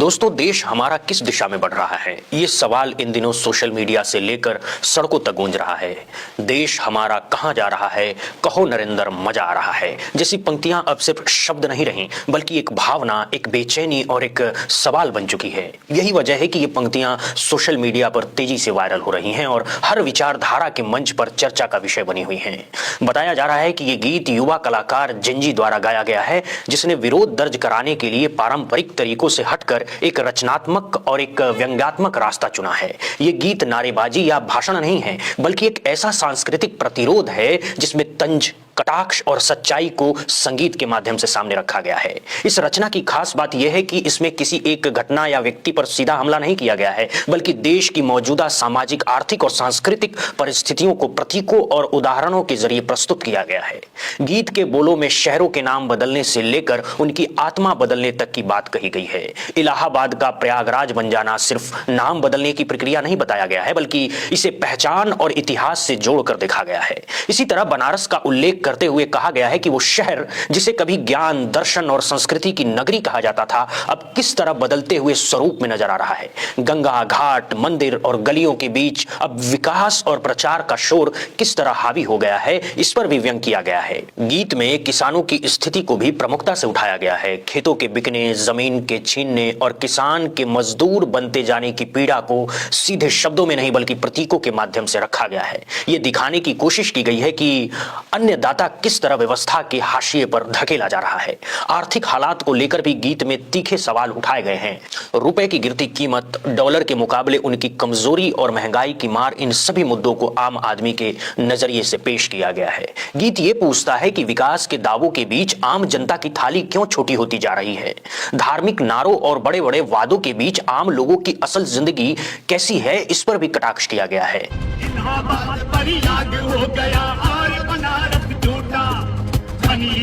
दोस्तों, देश हमारा किस दिशा में बढ़ रहा है, ये सवाल इन दिनों सोशल मीडिया से लेकर सड़कों तक गूंज रहा है। देश हमारा कहां जा रहा है, कहो नरेंद्र मजा आ रहा है जैसी पंक्तियां अब सिर्फ शब्द नहीं रही, बल्कि एक भावना, एक बेचैनी और एक सवाल बन चुकी है। यही वजह है कि ये पंक्तियां सोशल मीडिया पर तेजी से वायरल हो रही हैं और हर विचारधारा के मंच पर चर्चा का विषय बनी हुई हैं। बताया जा रहा है कि ये गीत युवा कलाकार जिंजी द्वारा गाया गया है, जिसने विरोध दर्ज कराने के लिए पारंपरिक तरीकों से हटकर एक रचनात्मक और एक व्यंग्यात्मक रास्ता चुना है। ये गीत नारेबाजी या भाषण नहीं है, बल्कि एक ऐसा सांस्कृतिक प्रतिरोध है जिसमें तंज, कटाक्ष और सच्चाई को संगीत के माध्यम से सामने रखा गया है। इस रचना की खास बात यह है कि इसमें किसी एक घटना या व्यक्ति पर सीधा हमला नहीं किया गया है, बल्कि देश की मौजूदा सामाजिक, आर्थिक और सांस्कृतिक परिस्थितियों को प्रतीकों और उदाहरणों के जरिए प्रस्तुत किया गया है। गीत के बोलों में शहरों के नाम बदलने से लेकर उनकी आत्मा बदलने तक की बात कही गई है। इलाहाबाद का प्रयागराज बन जाना सिर्फ नाम बदलने की प्रक्रिया नहीं बताया गया है, बल्कि इसे पहचान और इतिहास से जोड़कर देखा गया है। इसी तरह बनारस का उल्लेख करते हुए कहा गया है कि वो शहर जिसे कभी ज्ञान, दर्शन और संस्कृति की नगरी कहा जाता था, अब किस तरह बदलते हुए स्वरूप में नजर आ रहा है। गंगा घाट, मंदिर और गलियों के बीच अब विकास और प्रचार का शोर किस तरह हावी हो गया है, इस पर भी व्यंग किया गया है। गीत में किसानों की स्थिति को भी प्रमुखता से उठाया गया है। खेतों के बिकने, जमीन के छीनने और किसान के मजदूर बनते जाने की पीड़ा को सीधे शब्दों में नहीं, बल्कि प्रतीकों के माध्यम से रखा गया है। यह दिखाने की कोशिश की गई है कि अन्नदाता किस तरह व्यवस्था के हाशिए पर धकेला जा रहा है। आर्थिक हालात को लेकर भी गीत में तीखे सवाल उठाए गए हैं। रुपए की गिरती कीमत, डॉलर के मुकाबले उनकी कमजोरी और महंगाई की मार, इन सभी मुद्दों को आम आदमी के नजरिए से पेश किया गया है। गीत ये पूछता है कि विकास के दावों के बीच आम जनता की थाली क्यों छोटी होती जा रही है। धार्मिक नारों और बड़े बड़े वादों के बीच आम लोगों की असल जिंदगी कैसी है, इस पर भी कटाक्ष किया गया है।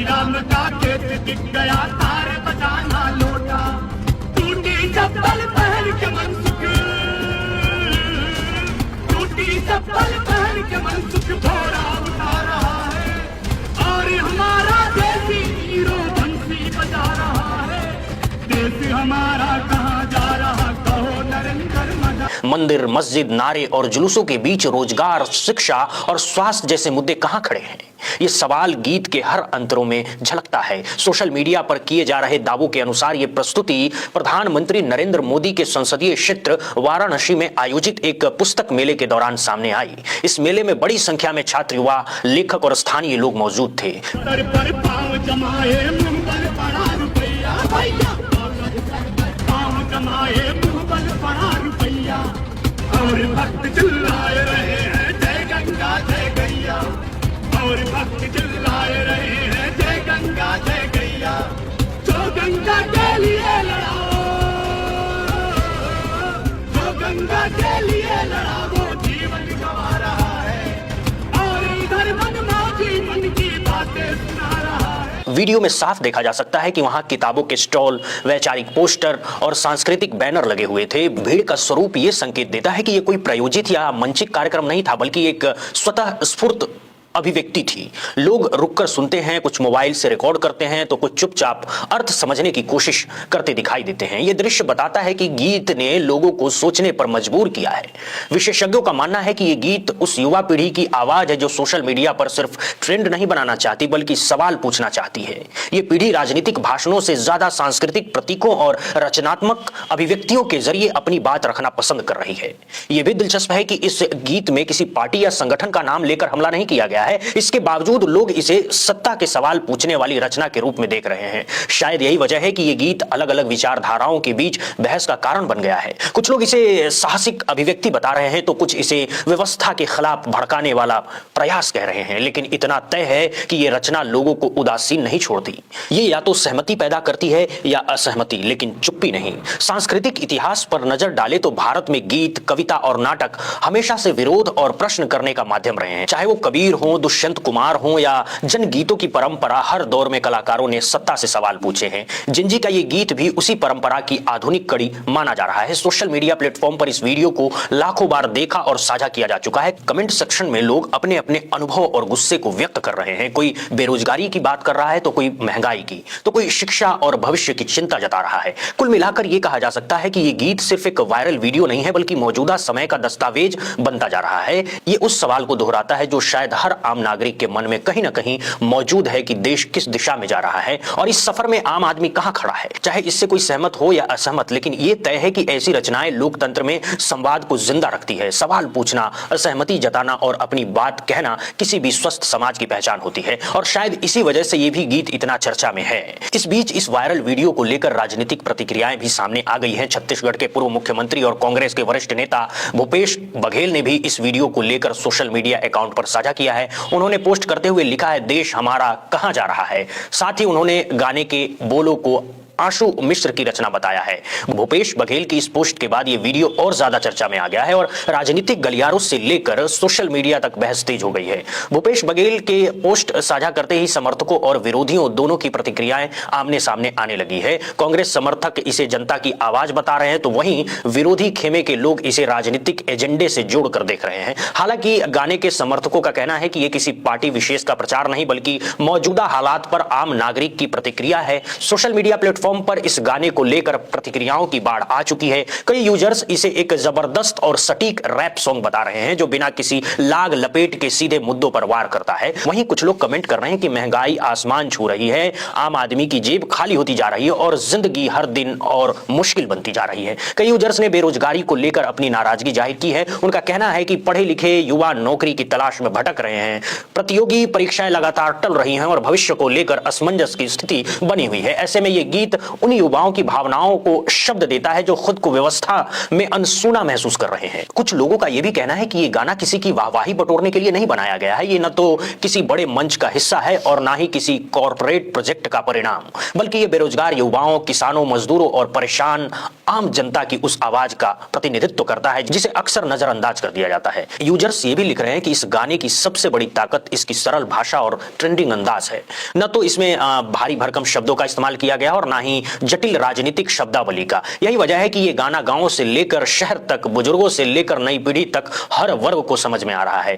राम का खेत दिख गया, तार बजाना लोटा, टूटी चप्पल पहन के मनसुख, टूटी चप्पल पहन के मनसुख घोड़ा उठा रहा है, और हमारा देसी हीरो बंसी बजा रहा है। देश हमारा कहाँ जा रहा, कहो नरेंद्र मजा। मंदिर, मस्जिद, नारे और जुलूसों के बीच रोजगार, शिक्षा और स्वास्थ्य जैसे मुद्दे कहां खड़े हैं, ये सवाल गीत के हर अंतरों में झलकता है। सोशल मीडिया पर किए जा रहे दावों के अनुसार ये प्रस्तुति प्रधानमंत्री नरेंद्र मोदी के संसदीय क्षेत्र वाराणसी में आयोजित एक पुस्तक मेले के दौरान सामने आई। इस मेले में बड़ी संख्या में छात्र, युवा, लेखक और स्थानीय लोग मौजूद थे। और भक्त चिल्लाए रहे हैं जय गंगा जय गैया, और भक्त चिल्लाए रहे हैं जय गंगा जय गैया। जो गंगा के लिए लड़ा, जो गंगा के लिए लड़ा, वो जीवन गंवा रहा है, और इधर मनमौजी मन की बातें सुना रहा है। वीडियो में साफ देखा जा सकता है कि वहां किताबों के स्टॉल, वैचारिक पोस्टर और सांस्कृतिक बैनर लगे हुए थे। भीड़ का स्वरूप यह संकेत देता है कि यह कोई प्रायोजित या मंचित कार्यक्रम नहीं था, बल्कि एक स्वतः स्फूर्त अभिव्यक्ति थी। लोग रुककर सुनते हैं, कुछ मोबाइल से रिकॉर्ड करते हैं तो कुछ चुपचाप अर्थ समझने की कोशिश करते दिखाई देते हैं। यह दृश्य बताता है कि गीत ने लोगों को सोचने पर मजबूर किया है। विशेषज्ञों का मानना है कि यह गीत उस युवा पीढ़ी की आवाज है जो सोशल मीडिया पर सिर्फ ट्रेंड नहीं बनाना चाहती, बल्कि सवाल पूछना चाहती है। यह पीढ़ी राजनीतिक भाषणों से ज्यादा सांस्कृतिक प्रतीकों और रचनात्मक अभिव्यक्तियों के जरिए अपनी बात रखना पसंद कर रही है। यह भी दिलचस्प है कि इस गीत में किसी पार्टी या संगठन का नाम लेकर हमला नहीं किया गया है। इसके बावजूद लोग इसे सत्ता के सवाल पूछने वाली रचना के रूप में देख रहे हैं। शायद यही वजह है कि यह गीत अलग अलग विचारधाराओं के बीच बहस का कारण बन गया है। कुछ लोग इसे साहसिक अभिव्यक्ति बता रहे हैं तो कुछ इसे व्यवस्था के खिलाफ भड़काने वाला प्रयास कह रहे हैं। लेकिन इतना तय है कि यह रचना लोगों को उदासीन नहीं छोड़ती। ये या तो सहमति पैदा करती है या असहमति, लेकिन चुप्पी नहीं। सांस्कृतिक इतिहास पर नजर डाले तो भारत में गीत, कविता और नाटक हमेशा से विरोध और प्रश्न करने का माध्यम रहे हैं। चाहे वो कबीर हो, हो, दुष्यंत कुमार हो या जनगीतों की परंपरा, हर दौर में कलाकारों ने सत्ता से सवाल पूछे हैं। जिंजी का ये गीत भी उसी परंपरा की आधुनिक कड़ी माना जा रहा है। सोशल मीडिया प्लेटफॉर्म पर इस वीडियो को लाखों बार देखा और साझा किया जा चुका है। कमेंट सेक्शन में लोग अपने अपने अनुभव और गुस्से को व्यक्त कर रहे हैं। कोई बेरोजगारी की बात कर रहा है, तो कोई महंगाई की, तो कोई शिक्षा और भविष्य की चिंता जता रहा है। कुल मिलाकर यह कहा जा सकता है कि यह गीत सिर्फ एक वायरल वीडियो नहीं है, बल्कि मौजूदा समय का दस्तावेज बनता जा रहा है। ये उस सवाल को दोहराता है जो शायद हर आम नागरिक के मन में कहीं ना कहीं मौजूद है कि देश किस दिशा में जा रहा है और इस सफर में आम आदमी कहां खड़ा है। चाहे इससे कोई सहमत हो या असहमत, लेकिन यह तय है कि ऐसी रचनाएं लोकतंत्र में संवाद को जिंदा रखती है। सवाल पूछना, असहमति जताना और अपनी बात कहना किसी भी स्वस्थ समाज की पहचान होती है और शायद इसी वजह से यह भी गीत इतना चर्चा में है। इस बीच इस वायरल वीडियो को लेकर राजनीतिक प्रतिक्रियाएं भी सामने आ गई हैं। छत्तीसगढ़ के पूर्व मुख्यमंत्री और कांग्रेस के वरिष्ठ नेता भूपेश बघेल ने भी इस वीडियो को लेकर सोशल मीडिया अकाउंट पर साझा किया है। उन्होंने पोस्ट करते हुए लिखा है, देश हमारा कहां जा रहा है। साथ ही उन्होंने गाने के बोलों को आशु मिश्र की रचना बताया है। भूपेश बघेल की इस पोस्ट के बाद यह वीडियो और ज्यादा चर्चा में आ गया है और राजनीतिक गलियारों से लेकर सोशल मीडिया तक बहस तेज हो गई है। भूपेश बघेल के पोस्ट साझा करते ही समर्थकों और विरोधियों दोनों की प्रतिक्रियाएं आमने सामने आने लगी है। कांग्रेस समर्थक इसे जनता की आवाज बता रहे हैं, तो वहीं विरोधी खेमे के लोग इसे राजनीतिक एजेंडे से जोड़कर देख रहे हैं। हालांकि गाने के समर्थकों का कहना है कि यह किसी पार्टी विशेष का प्रचार नहीं, बल्कि मौजूदा हालात पर आम नागरिक की प्रतिक्रिया है। सोशल मीडिया प्लेटफॉर्म पर इस गाने को लेकर प्रतिक्रियाओं की बाढ़ आ चुकी है। कई यूजर्स इसे एक जबरदस्त और सटीक रैप सॉन्ग बता रहे हैं जो बिना किसी लाग लपेट के सीधे मुद्दों पर वार करता है। वहीं कुछ लोग कमेंट कर रहे हैं कि महंगाई आसमान छू रही है, आम आदमी की जेब खाली होती जा रही है और जिंदगी हर दिन और मुश्किल बनती जा रही है। कई यूजर्स ने बेरोजगारी को लेकर अपनी नाराजगी जाहिर की है। उनका कहना है कि पढ़े लिखे युवा नौकरी की तलाश में भटक रहे हैं, प्रतियोगी परीक्षाएं लगातार टल रही हैं और भविष्य को लेकर असमंजस की स्थिति बनी हुई है। ऐसे में यह गीत उन युवाओं की भावनाओं को शब्द देता है जो खुद को व्यवस्था में अनसुना महसूस कर रहे हैं। कुछ लोगों का यह भी कहना है कि यह गाना किसी की वाहवाही बटोरने के लिए नहीं बनाया गया है। ये न तो किसी बड़े मंच का हिस्सा है और ना ही किसी कॉर्पोरेट प्रोजेक्ट का परिणाम, बल्कि ये बेरोजगार युवाओं, किसानों, मजदूरों और परेशान आम जनता की उस आवाज का प्रतिनिधित्व करता है जिसे अक्सर नजरअंदाज कर दिया जाता है। यूजर्स ये भी लिख रहे हैं कि इस गाने की सबसे बड़ी ताकत इसकी सरल भाषा और ट्रेंडिंग अंदाज है। न तो इसमें भारी भरकम शब्दों का इस्तेमाल किया गया और ना ही जटिल राजनीतिक शब्दावली का। यही वजह है कि यह गाना गांव से लेकर शहर तक, बुजुर्गों से लेकर नई पीढ़ी तक हर वर्ग को समझ में आ रहा है।